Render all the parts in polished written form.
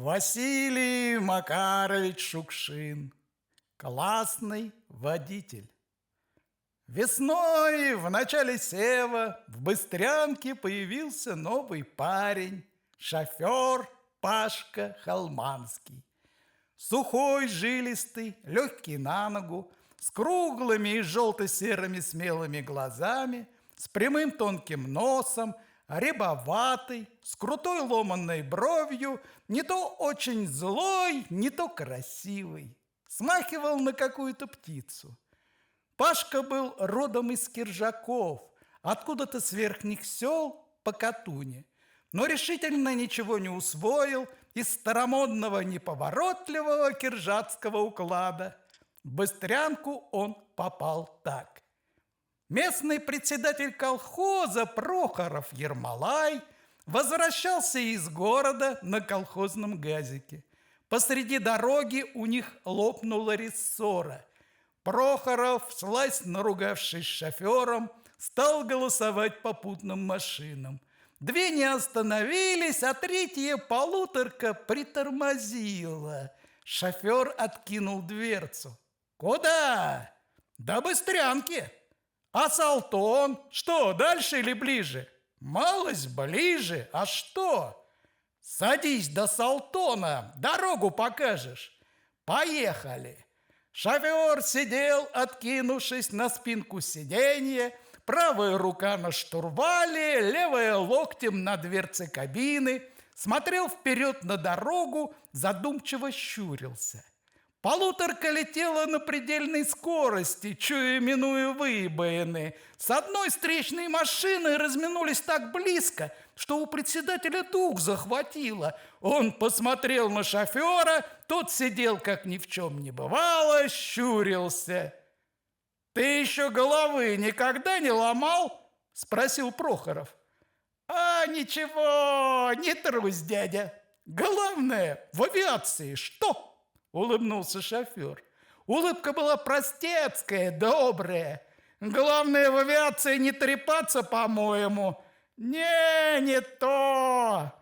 Василий Макарович Шукшин. Классный водитель. Весной в начале сева в Быстрянке появился новый парень, шофер Пашка Холманский. Сухой, жилистый, легкий на ногу, с круглыми и желто-серыми смелыми глазами, с прямым тонким носом, рябоватый, с крутой ломаной бровью, не то очень злой, не то красивый. Смахивал на какую-то птицу. Пашка был родом из Киржаков, откуда-то с верхних сел по Катуне, но решительно ничего не усвоил из старомодного неповоротливого киржатского уклада. В Быстрянку он попал так. Местный председатель колхоза Прохоров Ермолай возвращался из города на колхозном газике. Посреди дороги у них лопнула рессора. Прохоров, всласть наругавшись с шофером, стал голосовать попутным машинам. Две не остановились, а третья полуторка притормозила. Шофер откинул дверцу. «Куда?» «До Быстрянки». «А Салтон? Что, дальше или ближе?» «Малость ближе. А что?» «Садись до Салтона, дорогу покажешь». «Поехали». Шофер сидел, откинувшись на спинку сиденья, правая рука на штурвале, левая локтем на дверце кабины, смотрел вперед на дорогу, задумчиво щурился. Полуторка летела на предельной скорости, чуя минуя выбоины. С одной встречной машиной разминулись так близко, что у председателя дух захватило. Он посмотрел на шофера, тот сидел, как ни в чем не бывало, щурился. «Ты еще головы никогда не ломал?» – спросил Прохоров. «А, ничего, не трусь, дядя. Главное, в авиации что?» – улыбнулся шофер. Улыбка была простецкая, добрая. «Главное в авиации не трепаться, по-моему». «Не то!»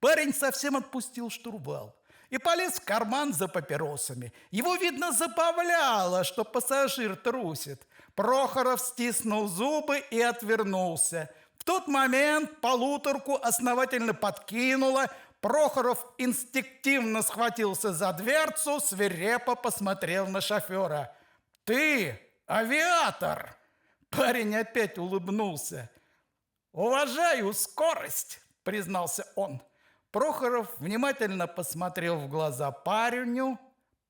Парень совсем отпустил штурвал и полез в карман за папиросами. Его, видно, забавляло, что пассажир трусит. Прохоров стиснул зубы и отвернулся. В тот момент полуторку основательно подкинуло. Прохоров инстинктивно схватился за дверцу, свирепо посмотрел на шофера. «Ты авиатор!» Парень опять улыбнулся. «Уважаю скорость», — признался он. Прохоров внимательно посмотрел в глаза парню.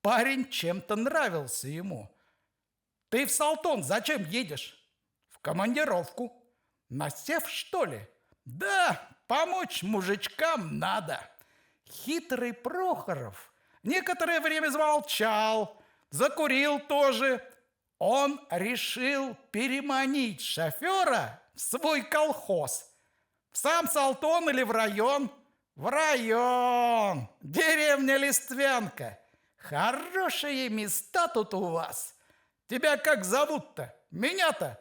Парень чем-то нравился ему. «Ты в Салтон зачем едешь?» «В командировку». «Насев, что ли?» «Да, помочь мужичкам надо». Хитрый Прохоров некоторое время замолчал, закурил тоже. Он решил переманить шофера в свой колхоз. В сам Салтон или в район? В район. Деревня Листвянка. Хорошие места тут у вас. Тебя как зовут-то? Меня-то?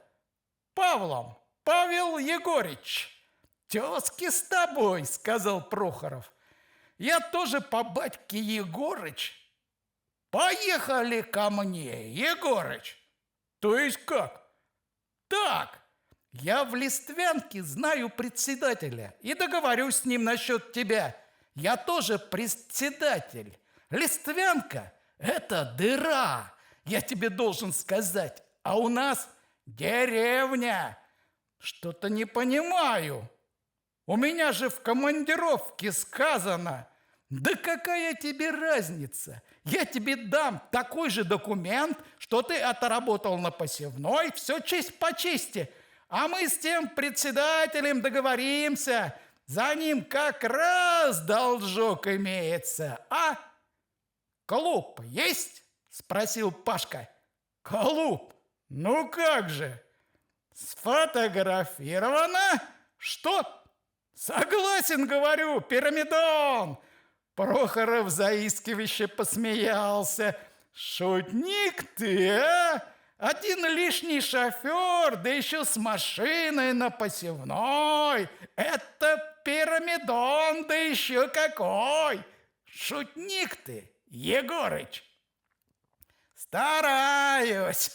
Павлом. Павел Егорыч. Тезки с тобой, сказал Прохоров. Я тоже по батьке Егорыч. Поехали ко мне, Егорыч. То есть как? Так, я в Листвянке знаю председателя и договорюсь с ним насчет тебя. Я тоже председатель. Листвянка – это дыра, я тебе должен сказать. А у нас деревня. Что-то не понимаю. У меня же в командировке сказано. Да какая тебе разница? Я тебе дам такой же документ, что ты отработал на посевной, все честь по чести. А мы с тем председателем договоримся. За ним как раз должок имеется, а? Клуб есть? Спросил Пашка. Клуб? Ну как же? Сфотографировано? Что? Согласен, говорю, пирамидон. Прохоров заискивающе посмеялся. Шутник ты, а? Один лишний шофер, да еще с машиной на посевной. Это пирамидон, да еще какой. шутник ты, Егорыч. Стараюсь.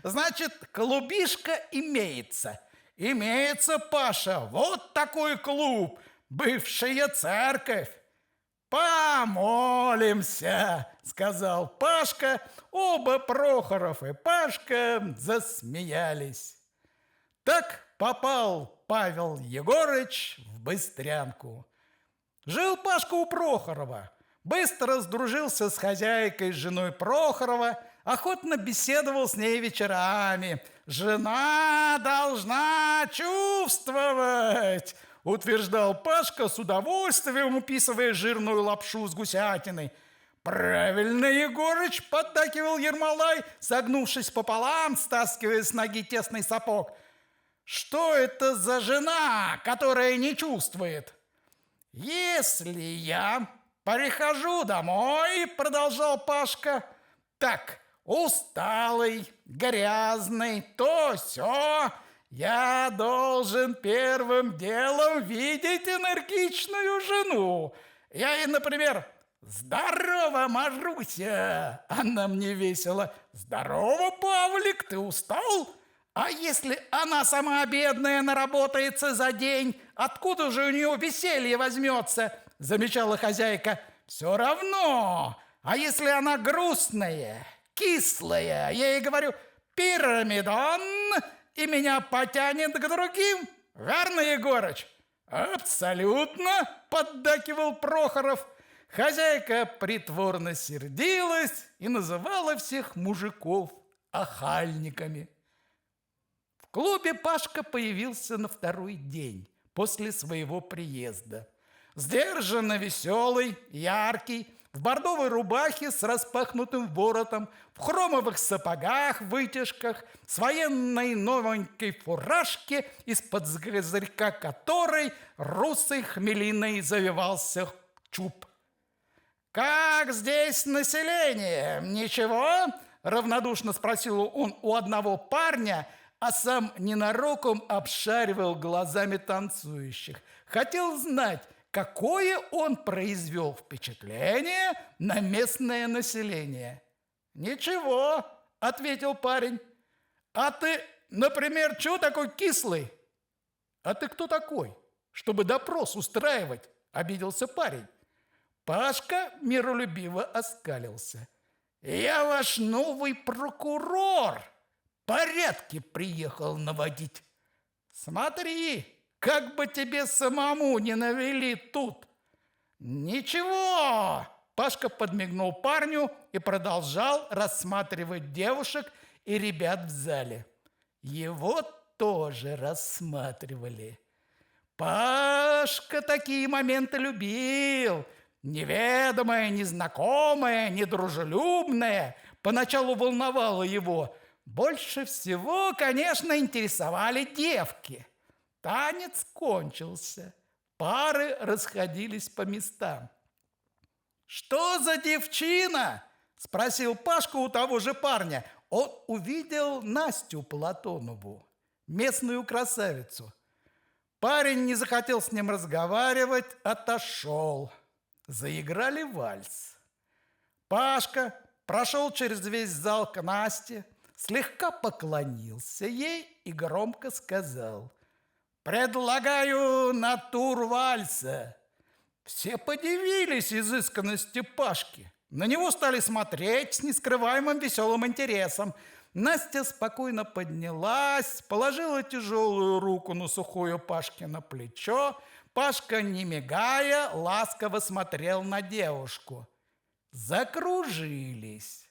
Значит, клубишка имеется. Имеется, Паша, вот такой клуб, бывшая церковь. «Помолимся», — сказал Пашка. Оба, Прохоров и Пашка, засмеялись. Так попал Павел Егорыч в Быстрянку. Жил Пашка у Прохорова. Быстро сдружился с хозяйкой, с женой Прохорова, охотно беседовал с ней вечерами. «Жена должна чувствовать», — утверждал Пашка, с удовольствием уписывая жирную лапшу с гусятиной. «Правильно, Егорыч», — поддакивал Ермолай, согнувшись пополам, стаскивая с ноги тесный сапог. «Что это за жена, которая не чувствует?» «Если я прихожу домой, — продолжал Пашка, — так, усталый, грязный, то сё, я должен первым делом видеть энергичную жену. Я ей, например: «Здорово, Маруся!» Она мне весело: «Здорово, Павлик, ты устал?» А если она сама бедная наработается за день, откуда же у нее веселье возьмется? Замечала хозяйка. Все равно. А если она грустная, кислая, я ей говорю: «Пирамидон», и меня потянет к другим. Верно, Егорыч? Абсолютно, поддакивал Прохоров. Хозяйка притворно сердилась и называла всех мужиков охальниками. В клубе Пашка появился на второй день после своего приезда. Сдержанно веселый, яркий, в бордовой рубахе с распахнутым воротом, в хромовых сапогах, вытяжках, с военной новенькой фуражке, из-под козырька которой русой хмелиной завивался чуб. «Как здесь население? Ничего?» – равнодушно спросил он у одного парня, а сам ненароком обшаривал глазами танцующих. Хотел знать, какое он произвел впечатление на местное население. «Ничего», – ответил парень. «А ты, например, чего такой кислый?» «А ты кто такой, чтобы допрос устраивать?» – обиделся парень. Пашка миролюбиво оскалился. «Я ваш новый прокурор. Порядки приехал наводить. Смотри, как бы тебе самому не навели тут». «Ничего!» Пашка подмигнул парню и продолжал рассматривать девушек и ребят в зале. Его тоже рассматривали. Пашка такие моменты любил. Неведомое, незнакомое, недружелюбное поначалу волновало его. Больше всего, конечно, интересовали девки. Танец кончился. Пары расходились по местам. «Что за девчина?» – спросил Пашка у того же парня. Он увидел Настю Платонову, местную красавицу. Парень не захотел с ним разговаривать, отошел. Заиграли вальс. Пашка прошел через весь зал к Насте, слегка поклонился ей и громко сказал: «Предлагаю на тур вальса». Все подивились изысканности Пашки. На него стали смотреть с нескрываемым веселым интересом. Настя спокойно поднялась, положила тяжелую руку на сухое Пашкино плечо. Пашка, не мигая, ласково смотрел на девушку. Закружились.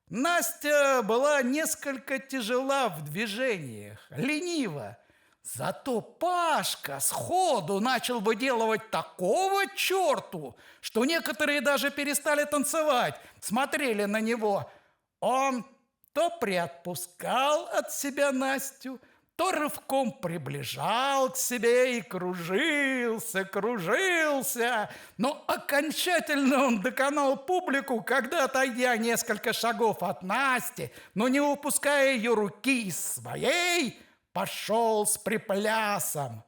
Настя была несколько тяжела в движениях, ленива. Зато Пашка сходу начал выделывать такого черту, что некоторые даже перестали танцевать, смотрели на него. Он то приотпускал от себя Настю, то рывком приближал к себе и кружился, но окончательно он доконал публику, когда, отойдя несколько шагов от Насти, но не упуская ее руки из своей, пошел с приплясом.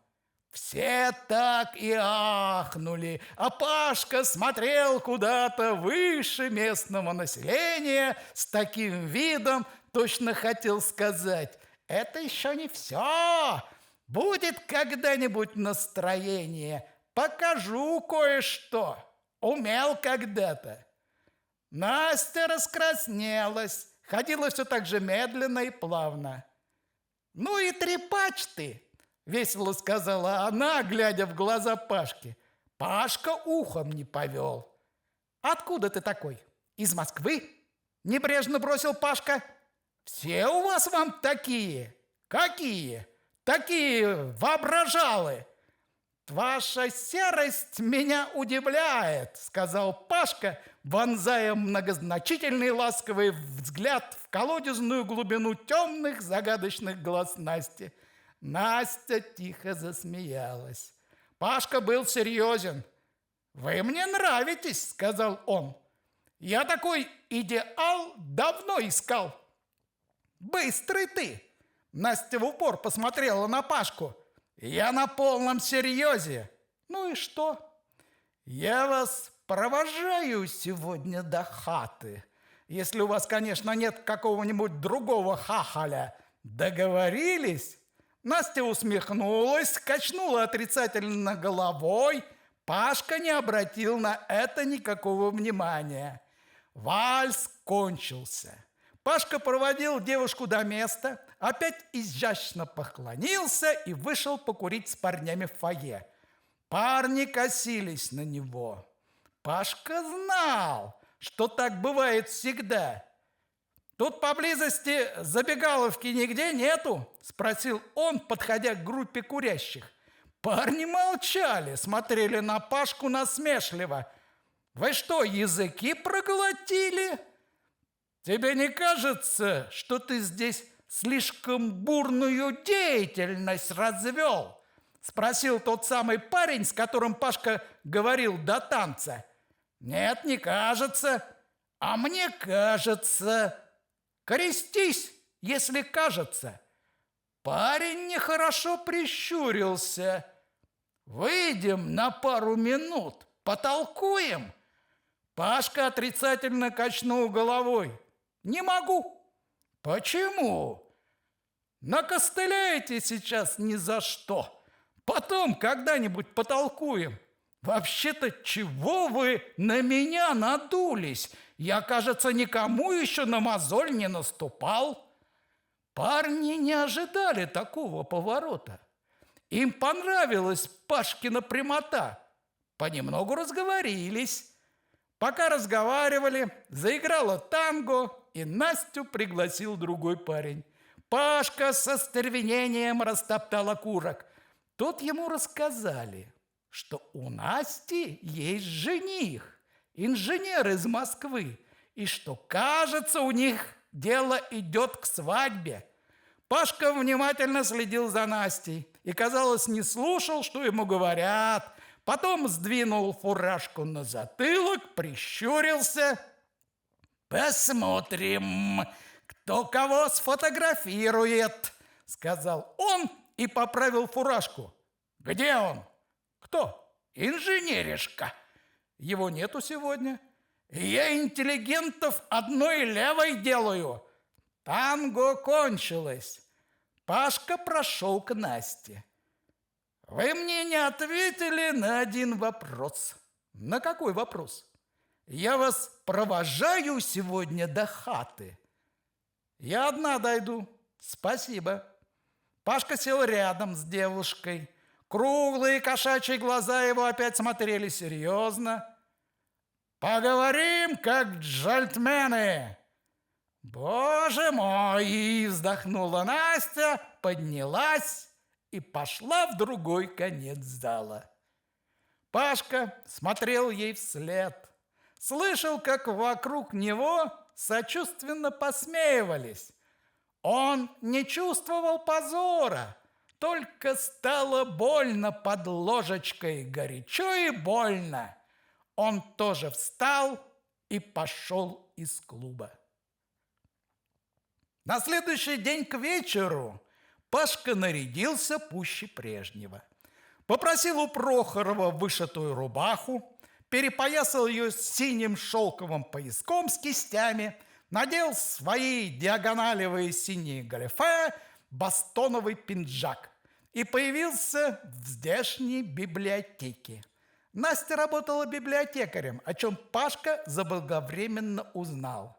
Все так и ахнули, а Пашка смотрел куда-то выше местного населения с таким видом, точно хотел сказать: «Это еще не все, будет когда-нибудь настроение, покажу кое-что, умел когда-то». Настя раскраснелась, ходила все так же медленно и плавно. «Ну и трепач ты!» — весело сказала она, глядя в глаза Пашке. Пашка ухом не повел. «Откуда ты такой? Из Москвы?» — небрежно бросил Пашка. «Все у вас вам такие? Какие? Такие воображалы!» «Ваша серость меня удивляет», — сказал Пашка, вонзая многозначительный ласковый взгляд в колодезную глубину темных загадочных глаз Насти. Настя тихо засмеялась. Пашка был серьезен. «Вы мне нравитесь», — сказал он. «Я такой идеал давно искал». «Быстрый ты!» — Настя в упор посмотрела на Пашку. «Я на полном серьезе». «Ну и что?» «Я вас провожаю сегодня до хаты, если у вас, конечно, нет какого-нибудь другого хахаля. Договорились?» Настя усмехнулась, качнула отрицательно головой. Пашка не обратил на это никакого внимания. Вальс кончился. Пашка проводил девушку до места, опять изящно поклонился и вышел покурить с парнями в фойе. Парни косились на него. Пашка знал, что так бывает всегда. «Тут поблизости забегаловки нигде нету?» – спросил он, подходя к группе курящих. Парни молчали, смотрели на Пашку насмешливо. «Вы что, языки проглотили? Тебе не кажется, что ты здесь слишком бурную деятельность развел?» – спросил тот самый парень, с которым Пашка говорил до танца. «Нет, не кажется. А мне кажется». «Крестись, если кажется». Парень нехорошо прищурился. «Выйдем на пару минут, потолкуем?» Пашка отрицательно качнул головой. «Не могу». «Почему?» «Накостыляете сейчас ни за что. Потом когда-нибудь потолкуем». «Вообще-то чего вы на меня надулись? Я, кажется, никому еще на мозоль не наступал». Парни не ожидали такого поворота. Им понравилась Пашкина прямота. Понемногу разговорились. Пока разговаривали, заиграла танго, и Настю пригласил другой парень. Пашка со стервенением растоптал окурок. Тут ему рассказали, что у Насти есть жених, инженер из Москвы, и что, кажется, у них дело идет к свадьбе. Пашка внимательно следил за Настей и, казалось, не слушал, что ему говорят. Потом сдвинул фуражку на затылок, прищурился. «Посмотрим, кто кого сфотографирует», — сказал он и поправил фуражку. «Где он?» «Кто?» «Инженеришка». «Его нету сегодня». «Я интеллигентов одной левой делаю». Танго кончилось. Пашка прошел к Насте. «Вы мне не ответили на один вопрос». «На какой вопрос?» «Я вас провожаю сегодня до хаты». «Я одна дойду». «Спасибо». Пашка сел рядом с девушкой. Круглые кошачьи глаза его опять смотрели серьезно. «Поговорим, как джентльмены». «Боже мой!» – вздохнула Настя, поднялась и пошла в другой конец зала. Пашка смотрел ей вслед. Слышал, как вокруг него сочувственно посмеивались. Он не чувствовал позора, только стало больно под ложечкой, горячо и больно. Он тоже встал и пошел из клуба. На следующий день к вечеру Пашка нарядился пуще прежнего. Попросил у Прохорова вышитую рубаху, перепоясал ее синим шелковым пояском с кистями, надел свои диагоналевые синие галифе, бастоновый пинджак и появился в здешней библиотеке. Настя работала библиотекарем, о чем Пашка заблаговременно узнал.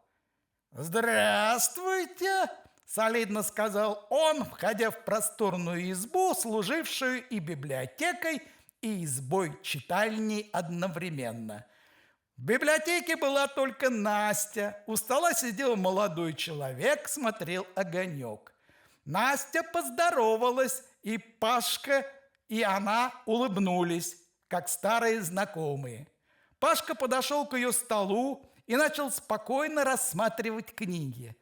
«Здравствуйте!» – солидно сказал он, входя в просторную избу, служившую и библиотекой, и избой-читальней одновременно. В библиотеке была только Настя. У стола сидел молодой человек, смотрел огонек. Настя поздоровалась, и Пашка, и она улыбнулись, как старые знакомые. Пашка подошел к ее столу и начал спокойно рассматривать книги.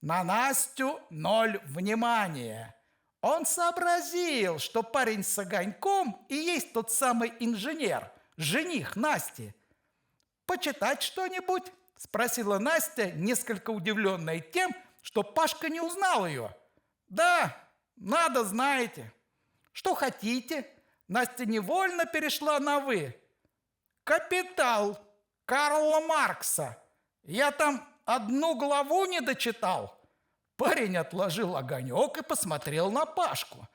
На Настю 0 внимания. Он сообразил, что парень с огоньком и есть тот самый инженер, жених Насти. «Почитать что-нибудь?» – спросила Настя, несколько удивленная тем, что Пашка не узнал ее. «Да, надо, знаете». «Что хотите?» Настя невольно перешла на «вы». «Капитал» Карла Маркса. Я там одну главу не дочитал». Парень отложил огонек и посмотрел на Пашку.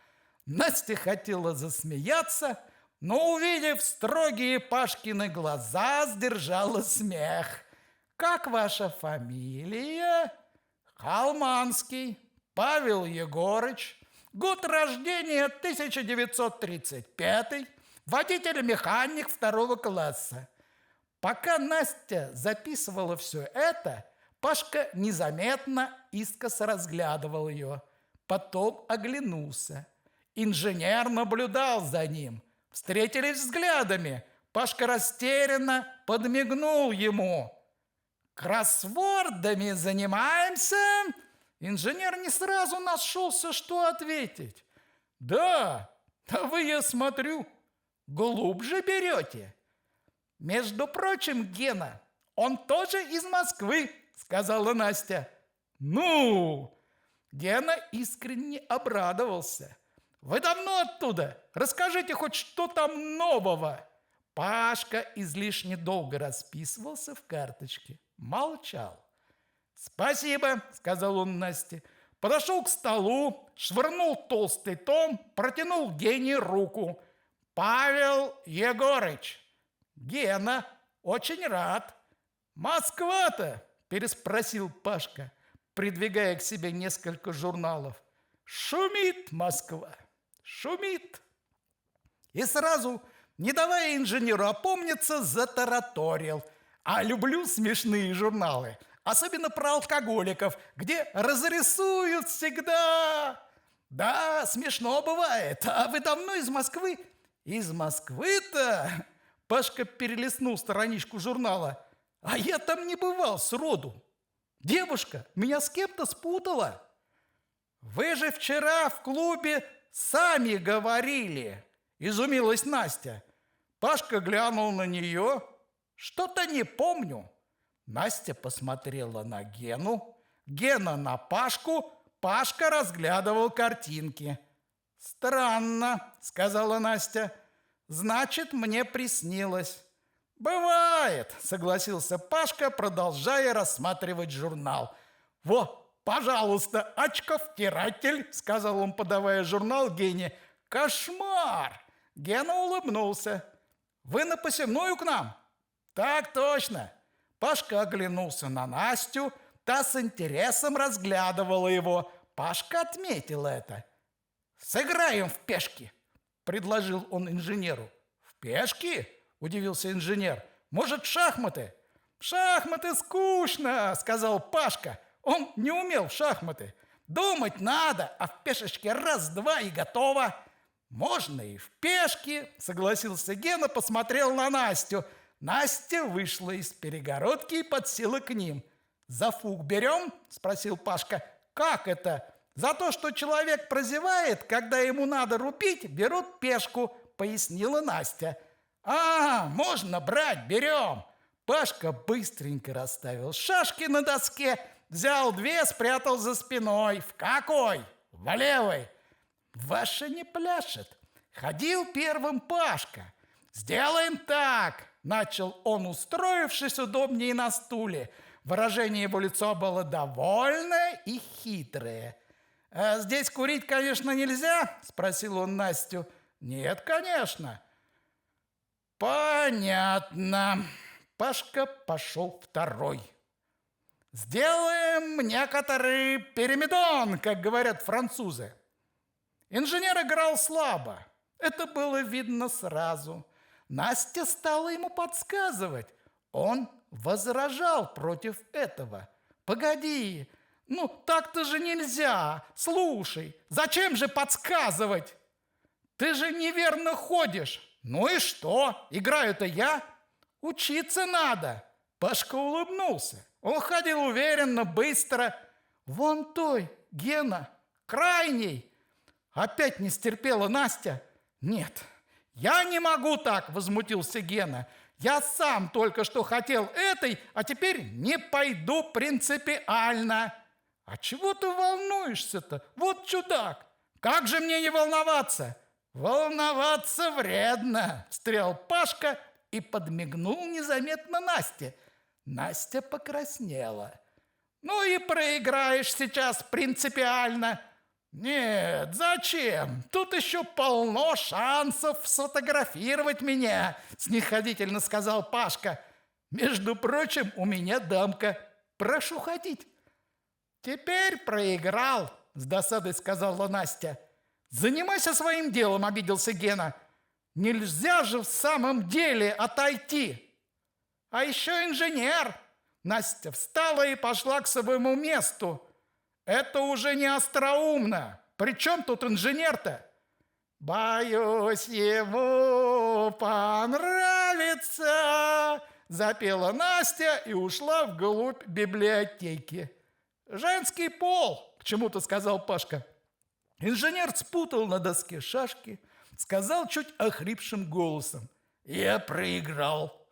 Настя хотела засмеяться, но, увидев строгие Пашкины глаза, сдержала смех. «Как ваша фамилия?» «Холманский Павел Егорыч. Год рождения 1935. Водитель-механик 2 класса». Пока Настя записывала все это, Пашка незаметно искоса разглядывал ее. Потом оглянулся. Инженер наблюдал за ним. Встретились взглядами. Пашка растерянно подмигнул ему. «Кроссвордами занимаемся?» Инженер не сразу нашелся, что ответить. «Да, а вы, я смотрю, глубже берете». «Между прочим, Гена, он тоже из Москвы», — сказала Настя. «Ну!» Гена искренне обрадовался. «Вы давно оттуда? Расскажите хоть, что там нового?» Пашка излишне долго расписывался в карточке. Молчал. «Спасибо», — сказал он Насте. Подошел к столу, швырнул толстый том, протянул Гене руку. «Павел Егорыч». «Гена, очень рад». «Москва-то?» – переспросил Пашка, придвигая к себе несколько журналов. «Шумит Москва, шумит». И сразу, не давая инженеру опомниться, затараторил. «А люблю смешные журналы, особенно про алкоголиков, где разрисуют всегда». «Да, смешно бывает. А вы давно из Москвы?» «Из Москвы-то?» Пашка перелистнул страничку журнала. «А я там не бывал сроду. Девушка меня с кем-то спутала». «Вы же вчера в клубе сами говорили», – изумилась Настя. Пашка глянул на нее. «Что-то не помню». Настя посмотрела на Гену, Гена на Пашку, Пашка разглядывал картинки. «Странно», – сказала Настя. «Значит, мне приснилось». «Бывает», – согласился Пашка, продолжая рассматривать журнал. «Во, пожалуйста, очковтиратель», – сказал он, подавая журнал Гене. «Кошмар!» Гена улыбнулся. «Вы на посевную к нам?» «Так точно». Пашка оглянулся на Настю, та с интересом разглядывала его. Пашка отметил это. «Сыграем в пешки», – предложил он инженеру. «В пешки?» – удивился инженер. «Может, в шахматы?» «В шахматы скучно», – сказал Пашка. Он не умел в шахматы. «Думать надо, а в пешечке раз-два и готово». «Можно и в пешки», – согласился Гена, посмотрел на Настю. Настя вышла из перегородки и подсела к ним. «За фуг берем?» – спросил Пашка. «Как это?» «За то, что человек прозевает, когда ему надо рубить, берут пешку», – пояснила Настя. «А, можно брать, берем». Пашка быстренько расставил шашки на доске, взял две, спрятал за спиной. «В какой?» «В левой». «Ваша не пляшет». ходил первым Пашка. «Сделаем так!» – начал он, устроившись удобнее на стуле. Выражение его лица было довольное и хитрое. «А здесь курить, конечно, нельзя?» – спросил он Настю. «Нет, конечно». «Понятно». Пашка пошел второй. «Сделаем некоторый перемедон, как говорят французы». Инженер играл слабо. Это было видно сразу. Настя стала ему подсказывать. Он возражал против этого. «Погоди, ну так-то же нельзя. Слушай, зачем же подсказывать? Ты же неверно ходишь. Ну и что? Играю-то я. Учиться надо». Пашка улыбнулся. Он ходил уверенно, быстро. «Вон той, Гена, крайний». Опять не стерпела Настя. «Нет, я не могу так», – возмутился Гена. «Я сам только что хотел этой, а теперь не пойду принципиально». «А чего ты волнуешься-то? Вот чудак! Как же мне не волноваться?» «Волноваться вредно», – встрял Пашка и подмигнул незаметно Насте. Настя покраснела. «Ну и проиграешь сейчас принципиально». «Нет, зачем? Тут еще полно шансов сфотографировать меня», – снисходительно сказал Пашка. «Между прочим, у меня дамка. Прошу ходить». «Теперь проиграл», – с досадой сказала Настя. «Занимайся своим делом», – обиделся Гена. «Нельзя же в самом деле отойти». «А еще инженер». Настя встала и пошла к своему месту. «Это уже не остроумно. При чем тут инженер-то?» «Боюсь, ему понравится», – запела Настя и ушла вглубь библиотеки. «Женский пол», – почему-то сказал Пашка. Инженер спутал на доске шашки, сказал чуть охрипшим голосом: «Я проиграл».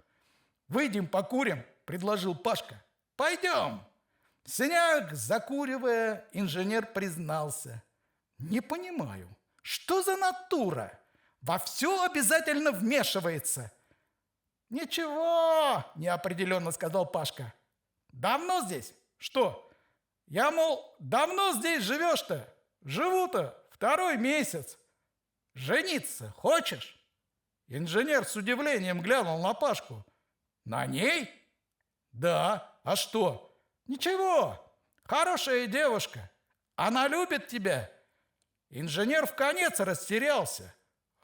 «Выйдем покурим», – предложил Пашка. «Пойдем». В сенях, закуривая, инженер признался: «Не понимаю, что за натура? Во все обязательно вмешивается». «Ничего», – неопределенно сказал Пашка. «Давно здесь?» «Что? Я, мол, давно здесь живешь-то?» «Живу-то 2-й месяц». «Жениться хочешь?» Инженер с удивлением глянул на Пашку. «На ней?» «Да. А что?» «Ничего. Хорошая девушка. Она любит тебя». Инженер вконец растерялся.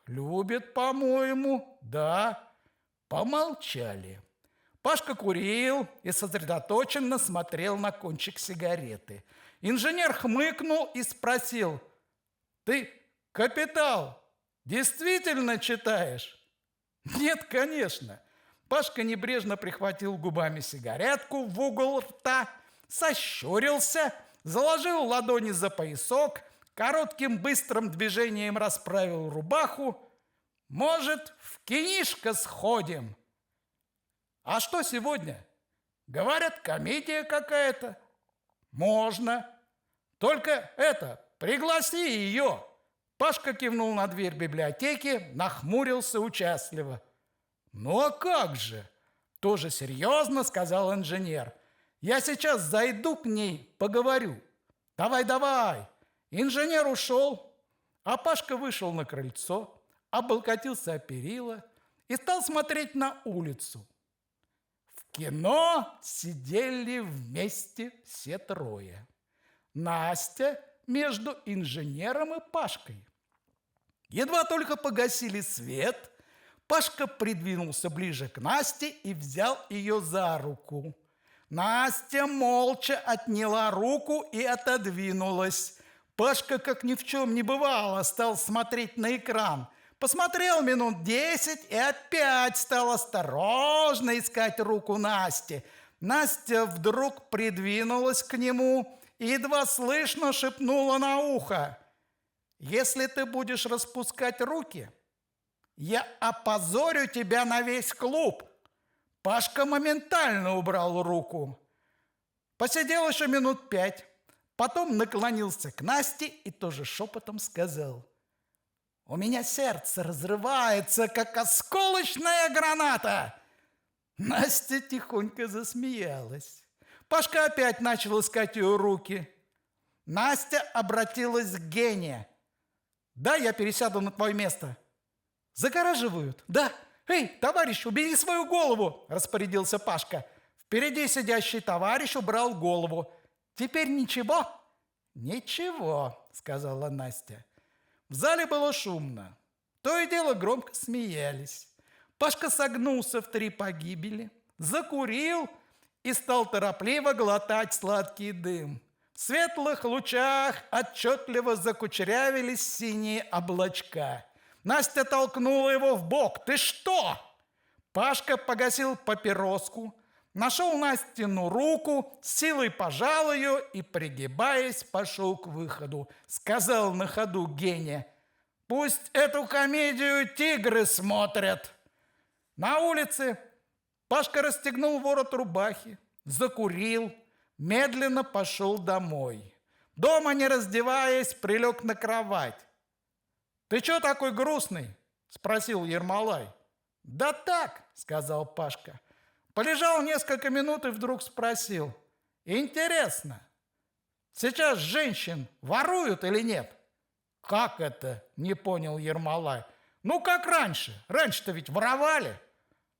«Любит, по-моему, да». Помолчали. Пашка курил и сосредоточенно смотрел на кончик сигареты. Инженер хмыкнул и спросил: «Ты «Капитал» действительно читаешь?» «Нет, конечно». Пашка небрежно прихватил губами сигаретку в угол рта, сощурился, заложил ладони за поясок, коротким быстрым движением расправил рубаху. «Может, в кинишко сходим?» «А что сегодня?» «Говорят, комедия какая-то». «Можно. Только пригласи ее». Пашка кивнул на дверь библиотеки, нахмурился участливо. «Ну а как же?» – тоже серьезно сказал инженер. «Я сейчас зайду к ней, поговорю». «Давай». Инженер ушел, а Пашка вышел на крыльцо, облокотился о перила и стал смотреть на улицу. В кино сидели вместе все трое. Настя между инженером и Пашкой. Едва только погасили свет, Пашка придвинулся ближе к Насте и взял ее за руку. Настя молча отняла руку и отодвинулась. Пашка, как ни в чем не бывало, стал смотреть на экран. Посмотрел минут 10 и опять стал осторожно искать руку Насти. Настя вдруг придвинулась к нему и едва слышно шепнула на ухо: «Если ты будешь распускать руки, я опозорю тебя на весь клуб». Пашка моментально убрал руку. Посидел еще минут 5, потом наклонился к Насте и тоже шепотом сказал: У меня сердце разрывается, как осколочная граната. Настя тихонько засмеялась. Пашка опять начал искать ее руки. Настя обратилась к Гене. «Да, я пересяду на твое место». «Загораживают?» «Да». «Эй, товарищ, убери свою голову!» – распорядился Пашка. Впереди сидящий товарищ убрал голову. «Теперь ничего?» «Ничего», – сказала Настя. В зале было шумно. То и дело громко смеялись. Пашка согнулся в 3 погибели, закурил и стал торопливо глотать сладкий дым. В светлых лучах отчетливо закучерявились синие облачка. Настя толкнула его в бок. «Ты что?» Пашка погасил папироску, нашел Настину руку, силой пожал ее и, пригибаясь, пошел к выходу. Сказал на ходу Гене: «Пусть эту комедию тигры смотрят». На улице Пашка расстегнул ворот рубахи, закурил, медленно пошел домой. Дома, не раздеваясь, прилег на кровать. «Ты чё такой грустный?» – спросил Ермолай. «Да так», – сказал Пашка. Полежал несколько минут и вдруг спросил: «Интересно, сейчас женщин воруют или нет?» «Как это?» – не понял Ермолай. «Ну, как раньше. Раньше-то ведь воровали».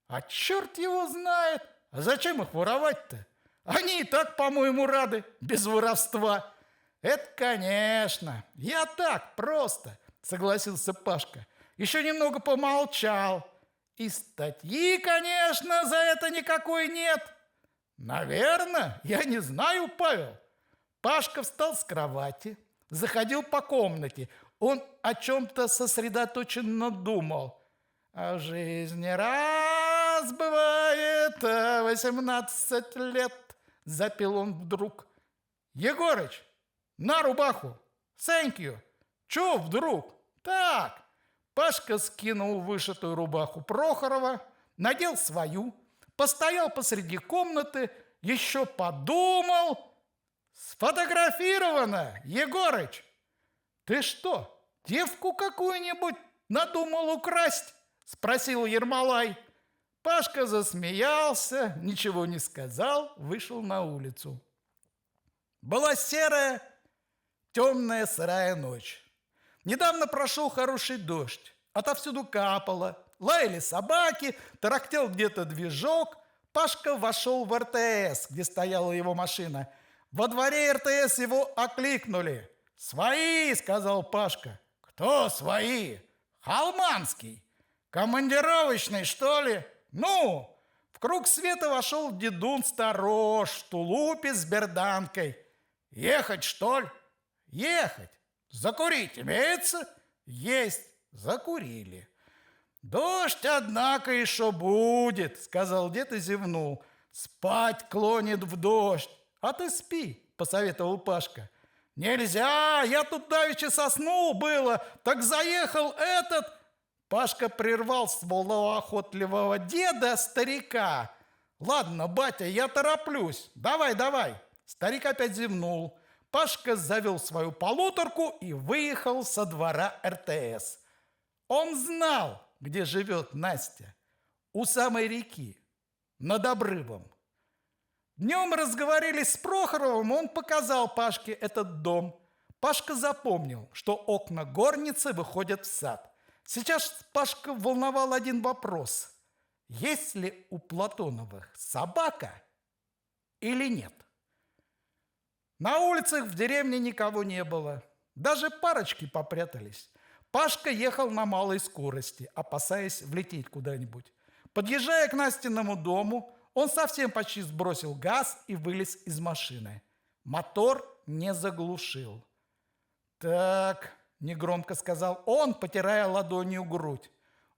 «А черт его знает. А зачем их воровать-то? Они и так, по-моему, рады без воровства». «Это, конечно. Я так, просто», – согласился Пашка. Еще немного помолчал. «И статьи, конечно, за это никакой нет». «Наверное, я не знаю, Павел». Пашка встал с кровати, заходил по комнате. Он о чем-то сосредоточенно думал. «А жизнь раз бывает 18 лет», – запел он вдруг. «Егорыч, на рубаху! Thank you! Чё вдруг?» «Так!» Пашка скинул вышитую рубаху Прохорова, надел свою, постоял посреди комнаты, еще подумал. «Сфотографировано, Егорыч!» «Ты что, девку какую-нибудь надумал украсть?» – спросил Ермолай. Пашка засмеялся, ничего не сказал, вышел на улицу. Была серая, темная, сырая ночь. Недавно прошел хороший дождь, отовсюду капало, лаяли собаки, тарахтел где-то движок. Пашка вошел в РТС, где стояла его машина. Во дворе РТС его окликнули. «Свои!» – сказал Пашка. «Кто свои?» «Халманский». «Командировочный, что ли?» «Ну!» В круг света вошел дедун сторож в тулупе с берданкой. «Ехать, что ли?» «Ехать. Закурить имеется?» «Есть». Закурили. «Дождь, однако, еще будет», — сказал дед и зевнул. «Спать клонит в дождь». «А ты спи», — посоветовал Пашка. «Нельзя, я тут давеча соснул было, так заехал этот...» Пашка прервал охотливого деда старика. «Ладно, батя, я тороплюсь. Давай, давай». Старик опять зевнул. Пашка завел свою полуторку и выехал со двора РТС. Он знал, где живет Настя. У самой реки, над обрывом. Днем разговорились с Прохоровым, он показал Пашке этот дом. Пашка запомнил, что окна горницы выходят в сад. Сейчас Пашка волновал один вопрос. Есть ли у Платоновых собака или нет? На улицах в деревне никого не было. Даже парочки попрятались. Пашка ехал на малой скорости, опасаясь влететь куда-нибудь. Подъезжая к Настиному дому, он совсем почти сбросил газ и вылез из машины. Мотор не заглушил. «Так», – негромко сказал он, потирая ладонью грудь.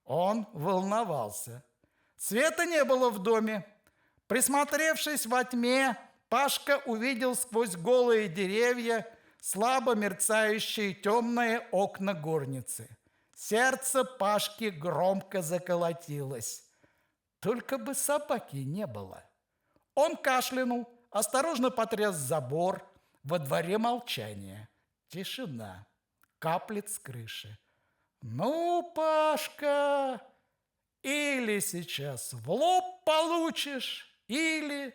Он волновался. Света не было в доме. Присмотревшись во тьме, Пашка увидел сквозь голые деревья слабо мерцающие темные окна горницы. Сердце Пашки громко заколотилось. Только бы собаки не было. Он кашлянул, осторожно потряс забор. Во дворе молчание. Тишина. Каплет с крыши. Ну, Пашка, или сейчас в лоб получишь, или...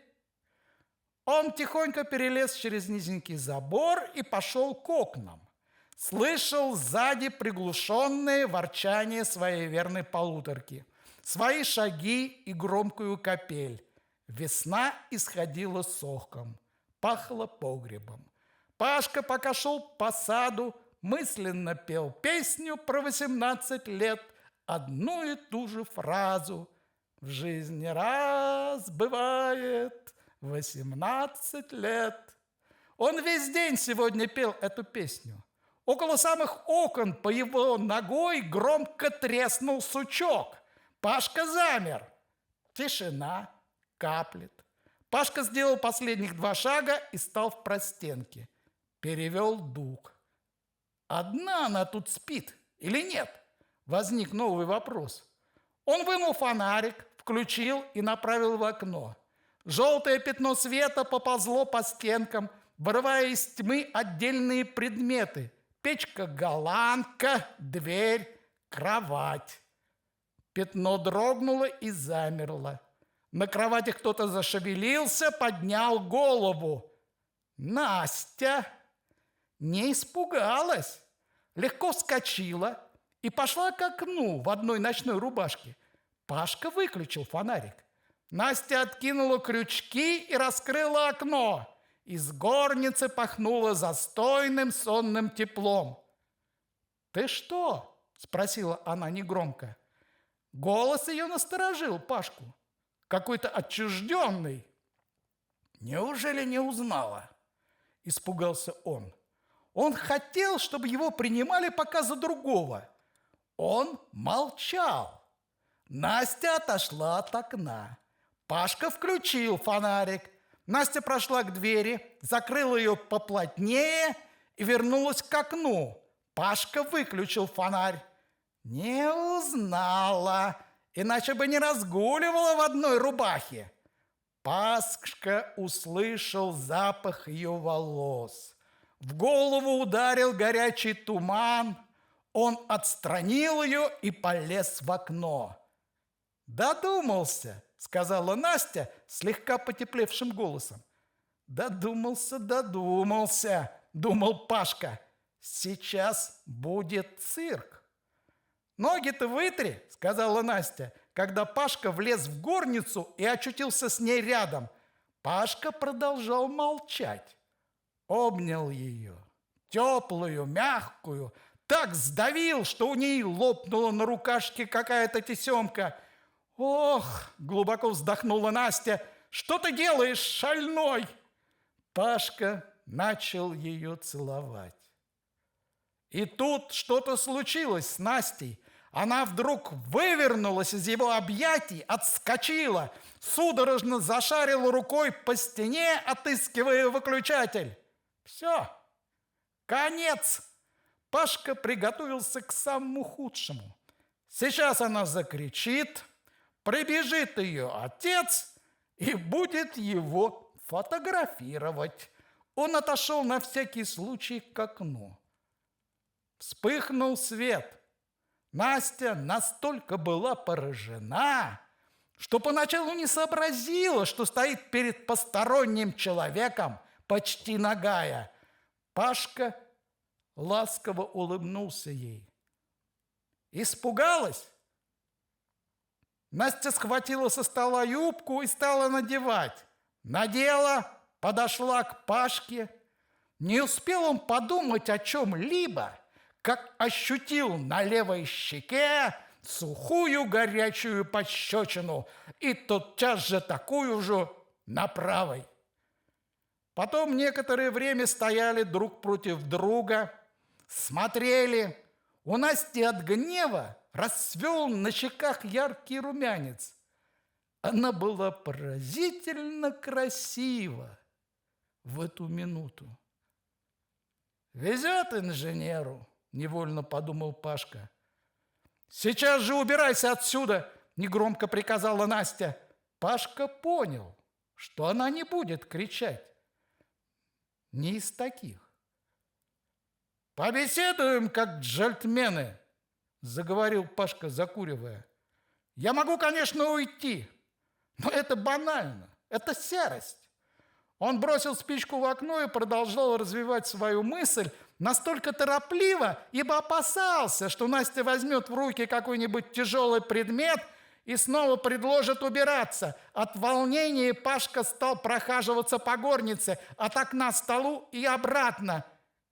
Он тихонько перелез через низенький забор и пошел к окнам. Слышал сзади приглушенное ворчание своей верной полуторки, свои шаги и громкую капель. Весна исходила соком, пахло погребом. Пашка, пока шел по саду, мысленно пел песню про 18 лет, одну и ту же фразу: «В жизни раз бывает 18 лет». Он весь день сегодня пел эту песню. Около самых окон по его ногой громко треснул сучок. Пашка замер. Тишина, каплет. Пашка сделал последних 2 шага и стал в простенке. Перевел дух. Одна она тут спит или нет? Возник новый вопрос. Он вынул фонарик, включил и направил в окно. Желтое пятно света поползло по стенкам, вырывая из тьмы отдельные предметы. Печка-голландка, дверь, кровать. Пятно дрогнуло и замерло. На кровати кто-то зашевелился, поднял голову. Настя не испугалась, легко вскочила и пошла к окну в одной ночной рубашке. Пашка выключил фонарик. Настя откинула крючки и раскрыла окно. Из горницы пахнуло застойным сонным теплом. «Ты что?» – спросила она негромко. Голос ее насторожил Пашку. Какой-то отчужденный. «Неужели не узнала?» – испугался он. Он хотел, чтобы его принимали пока за другого. Он молчал. Настя отошла от окна. Пашка включил фонарик. Настя прошла к двери, закрыла ее поплотнее и вернулась к окну. Пашка выключил фонарь. Не узнала, иначе бы не разгуливала в одной рубахе. Пашка услышал запах ее волос. В голову ударил горячий туман. Он отстранил ее и полез в окно. «Додумался», — сказала Настя слегка потеплевшим голосом. «Додумался, — думал Пашка. «Сейчас будет цирк». «Ноги-то вытри», — сказала Настя, когда Пашка влез в горницу и очутился с ней рядом. Пашка продолжал молчать. Обнял ее, теплую, мягкую, так сдавил, что у ней лопнула на рукашке какая-то тесемка. «Ох!» – глубоко вздохнула Настя. «Что ты делаешь, шальной?» Пашка начал ее целовать. И тут что-то случилось с Настей. Она вдруг вывернулась из его объятий, отскочила, судорожно зашарила рукой по стене, отыскивая выключатель. Все, конец. Пашка приготовился к самому худшему. Сейчас она закричит, прибежит ее отец и будет его фотографировать. Он отошел на всякий случай к окну. Вспыхнул свет. Настя настолько была поражена, что поначалу не сообразила, что стоит перед посторонним человеком, почти нагая. Пашка ласково улыбнулся ей. Испугалась? Настя схватила со стола юбку и стала надевать. Надела, подошла к Пашке. Не успел он подумать о чем-либо, как ощутил на левой щеке сухую горячую пощечину и тотчас же такую же на правой. Потом некоторое время стояли друг против друга, смотрели. У Насти от гнева расцвел на щеках яркий румянец. Она была поразительно красива в эту минуту. «Везет инженеру», – невольно подумал Пашка. «Сейчас же убирайся отсюда», – негромко приказала Настя. Пашка понял, что она не будет кричать. Не из таких. «Побеседуем, как джентльмены», заговорил Пашка, закуривая. Я могу, конечно, уйти, но это банально, это серость. Он бросил спичку в окно и продолжал развивать свою мысль настолько торопливо, ибо опасался, что Настя возьмет в руки какой-нибудь тяжелый предмет и снова предложит убираться. От волнения Пашка стал прохаживаться по горнице, от окна к столу и обратно.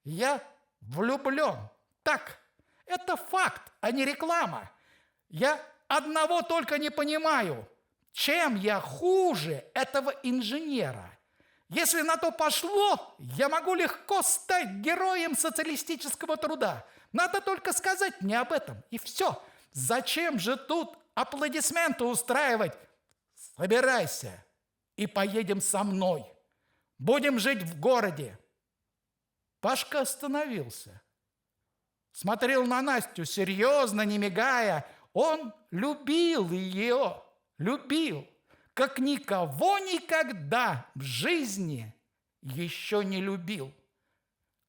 Я влюблен. Так, это факт, а не реклама. Я одного только не понимаю. Чем я хуже этого инженера? Если на то пошло, я могу легко стать героем социалистического труда. Надо только сказать мне об этом, и все. Зачем же тут аплодисменты устраивать? Собирайся и поедем со мной. Будем жить в городе. Пашка остановился. Смотрел на Настю серьезно, не мигая. Он любил ее, любил, как никого никогда в жизни еще не любил.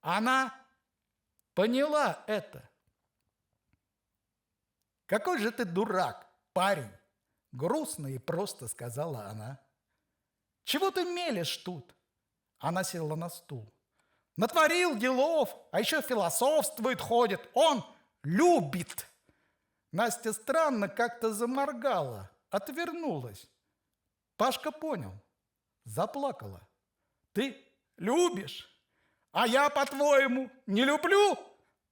Она поняла это. «Какой же ты дурак, парень!» — грустно и просто сказала она. «Чего ты мелешь тут?» Она села на стул. «Натворил делов, а еще философствует, ходит. Он любит!» Настя странно как-то заморгала, отвернулась. Пашка понял, заплакала. «Ты любишь? А я, по-твоему, не люблю?»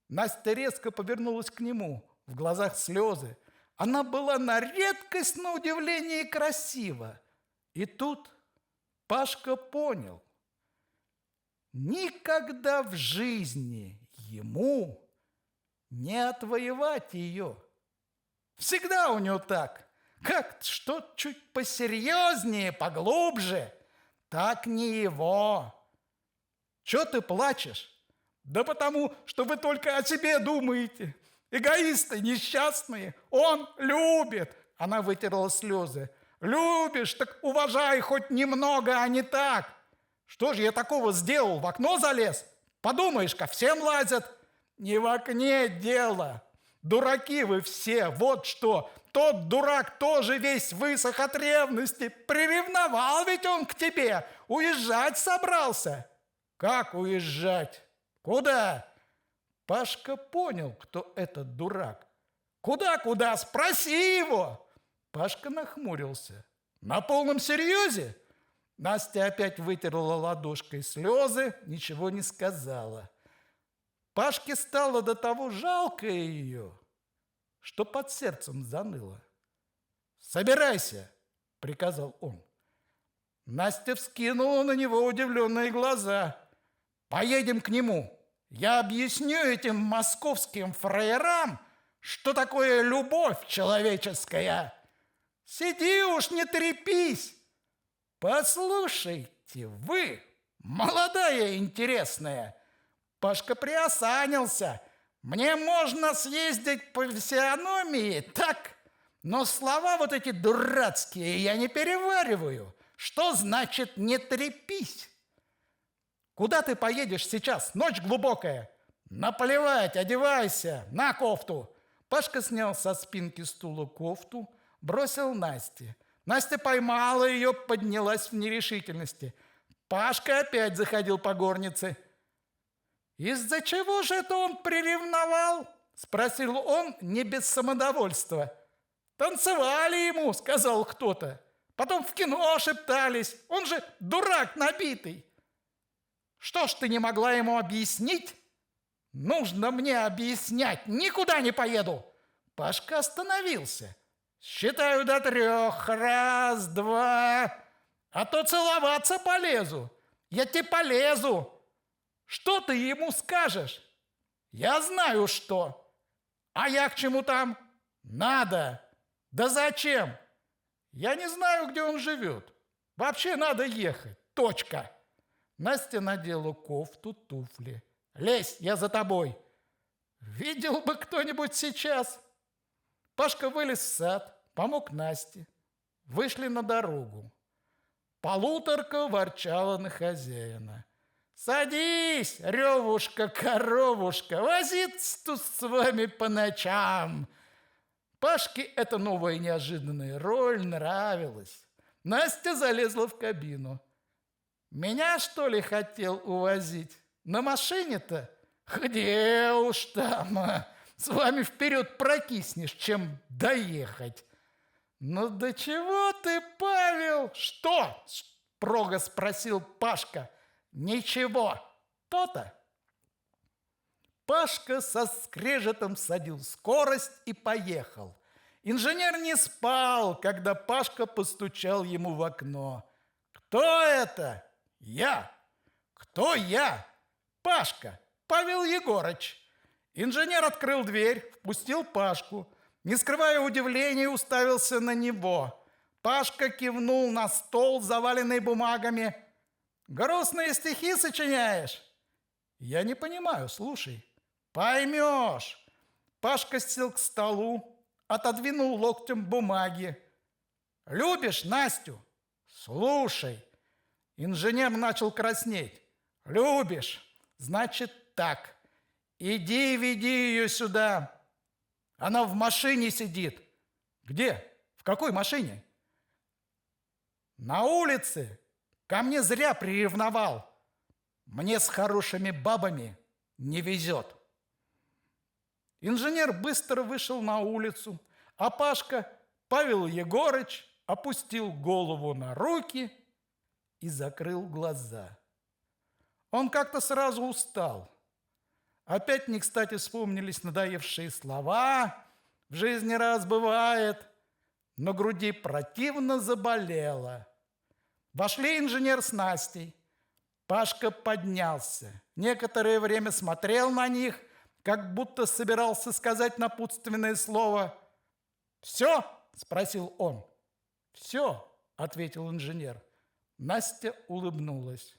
Настя резко повернулась к нему, в глазах слезы. Она была на редкость, на удивление, красива. И тут Пашка понял, никогда в жизни ему не отвоевать ее. Всегда у него так. Как что чуть посерьезнее, поглубже, так не его. Чего ты плачешь? Да потому, что вы только о себе думаете. Эгоисты несчастные. Он любит. Она вытерла слезы. Любишь, так уважай хоть немного, а не так. Что же я такого сделал? В окно залез? Подумаешь, ко всем лазят. Не в окне дело. Дураки вы все, вот что. Тот дурак тоже весь высох от ревности. Приревновал ведь он к тебе. Уезжать собрался. Как уезжать? Куда? Пашка понял, кто этот дурак. Куда? Спроси его. Пашка нахмурился. На полном серьезе? Настя опять вытерла ладошкой слезы, ничего не сказала. Пашке стало до того жалко ее, что под сердцем заныло. «Собирайся!» — приказал он. Настя вскинула на него удивленные глаза. «Поедем к нему. Я объясню этим московским фраерам, что такое любовь человеческая. Сиди уж, не трепись. Послушайте вы, молодая интересная». Пашка приосанился. «Мне можно съездить по физиономии, так, но слова вот эти дурацкие я не перевариваю. Что значит «не трепись»? Куда ты поедешь сейчас? Ночь глубокая. Наплевать, одевайся, на кофту». Пашка снял со спинки стула кофту, бросил Насте. Настя поймала ее, поднялась в нерешительности. Пашка опять заходил по горнице. «Из-за чего же это он приревновал?» – спросил он не без самодовольства. «Танцевали ему», – сказал кто-то. «Потом в кино шептались. Он же дурак набитый». «Что ж ты не могла ему объяснить?» «Нужно мне объяснять. Никуда не поеду». Пашка остановился. «Считаю до 3. Раз, два. А то целоваться полезу. Я тебе полезу. Что ты ему скажешь?» «Я знаю, что. А я к чему там?» «Надо». «Да зачем?» «Я не знаю, где он живет. Вообще надо ехать. Точка». Настя надела кофту, туфли. «Лезь, я за тобой». «Видел бы кто-нибудь сейчас». Пашка вылез в сад, помог Насте. Вышли на дорогу. Полуторка ворчала на хозяина. Садись, ревушка-коровушка, возиться тут с вами по ночам. Пашке эта новая неожиданная роль нравилась. Настя залезла в кабину. Меня, что ли, хотел увозить? На машине-то? Где уж там? С вами вперед прокиснешь, чем доехать. Ну до чего ты, Павел? Что? Строго спросил Пашка. Ничего. То-то. Пашка со скрежетом всадил скорость и поехал. Инженер не спал, когда Пашка постучал ему в окно. «Кто это?» «Я». «Кто я?» «Пашка, Павел Егорыч». Инженер открыл дверь, впустил Пашку. Не скрывая удивления, уставился на него. Пашка кивнул на стол, заваленный бумагами. «Грустные стихи сочиняешь?» «Я не понимаю, слушай». «Поймешь». Пашка сел к столу, отодвинул локтем бумаги. «Любишь Настю?» «Слушай». Инженер начал краснеть. «Любишь? Значит так. Иди, веди ее сюда. Она в машине сидит». «Где? В какой машине?» «На улице. Ко мне зря приревновал. Мне с хорошими бабами не везет». Инженер быстро вышел на улицу, а Пашка, Павел Егорыч, опустил голову на руки и закрыл глаза. Он как-то сразу устал. Опять не кстати вспомнились надоевшие слова. В жизни раз бывает. На груди противно заболело. Вошли инженер с Настей. Пашка поднялся. Некоторое время смотрел на них, как будто собирался сказать напутственное слово. «Все?» – спросил он. «Все», – ответил инженер. Настя улыбнулась.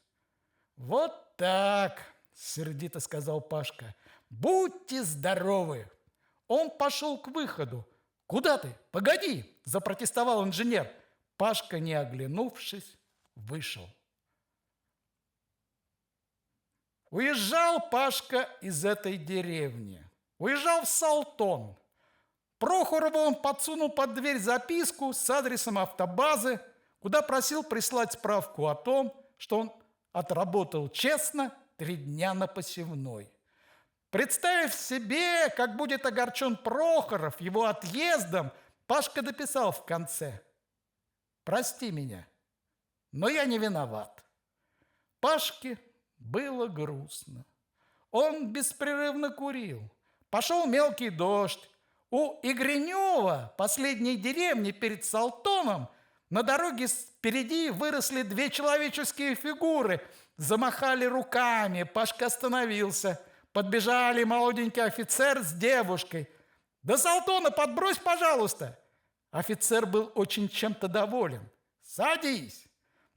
«Вот так», – сердито сказал Пашка. «Будьте здоровы!» Он пошел к выходу. «Куда ты? Погоди!» – запротестовал инженер. Пашка, не оглянувшись, вышел. Уезжал Пашка из этой деревни. Уезжал в Салтон. Прохорову он подсунул под дверь записку с адресом автобазы, куда просил прислать справку о том, что он отработал честно 3 дня на посевной. Представив себе, как будет огорчен Прохоров его отъездом, Пашка дописал в конце: «Прости меня, но я не виноват». Пашке было грустно. Он беспрерывно курил. Пошел мелкий дождь. У Игренева, последней деревни перед Салтоном, на дороге впереди выросли 2 человеческие фигуры. Замахали руками. Пашка остановился. Подбежали молоденький офицер с девушкой. «До Салтона подбрось, пожалуйста!» Офицер был очень чем-то доволен. «Садись!»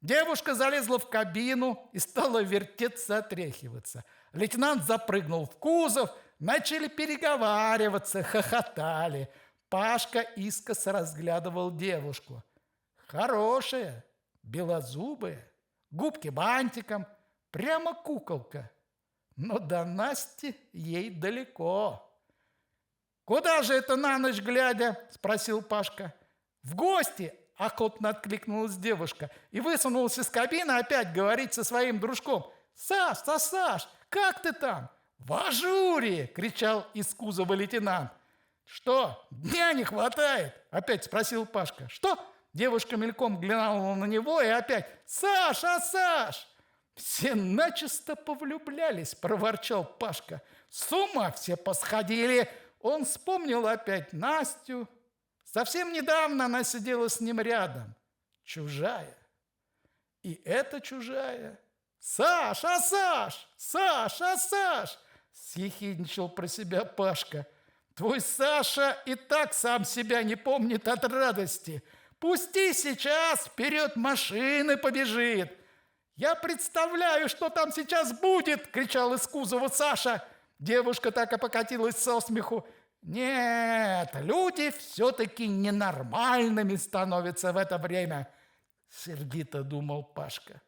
Девушка залезла в кабину и стала вертеться, отряхиваться. Лейтенант запрыгнул в кузов, начали переговариваться, хохотали. Пашка искоса разглядывал девушку. Хорошая, белозубая, губки бантиком, прямо куколка. Но до Насти ей далеко. «Куда же это на ночь глядя?» – спросил Пашка. «В гости!» – охотно откликнулась девушка и высунулась из кабины опять говорить со своим дружком. «Саш, Саш, как ты там?» «В ажуре!» – кричал из кузова лейтенант. «Что, дня не хватает?» – опять спросил Пашка. «Что?» Девушка мельком глянула на него и опять: «Саш, Саш!» «Все начисто повлюблялись», – проворчал Пашка. «С ума все посходили!» Он вспомнил опять Настю. Совсем недавно она сидела с ним рядом. Чужая. И эта чужая. «Саша, Саш! Саша, Саш!» – съехидничал про себя Пашка. «Твой Саша и так сам себя не помнит от радости. Пусти сейчас, вперед машины побежит!» «Я представляю, что там сейчас будет!» – кричал из кузова Саша. Девушка так и покатилась со смеху. «Нет, люди все-таки ненормальными становятся в это время», – сердито думал Пашка.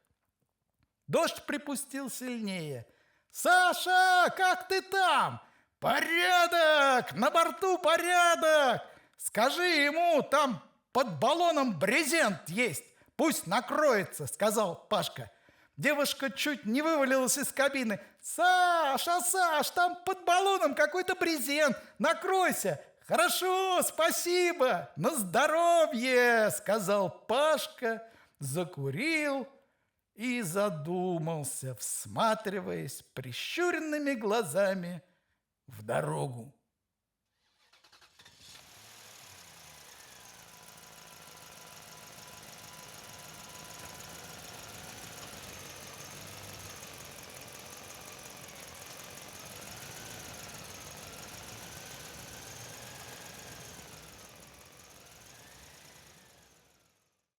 Дождь припустил сильнее. «Саша, как ты там? Порядок! На борту порядок! Скажи ему, там под баллоном брезент есть. Пусть накроется», — сказал Пашка. Девушка чуть не вывалилась из кабины. «Саша, Саш, там под баллоном какой-то брезент. Накройся!» «Хорошо, спасибо! На здоровье!» — сказал Пашка, закурил и задумался, всматриваясь прищуренными глазами в дорогу.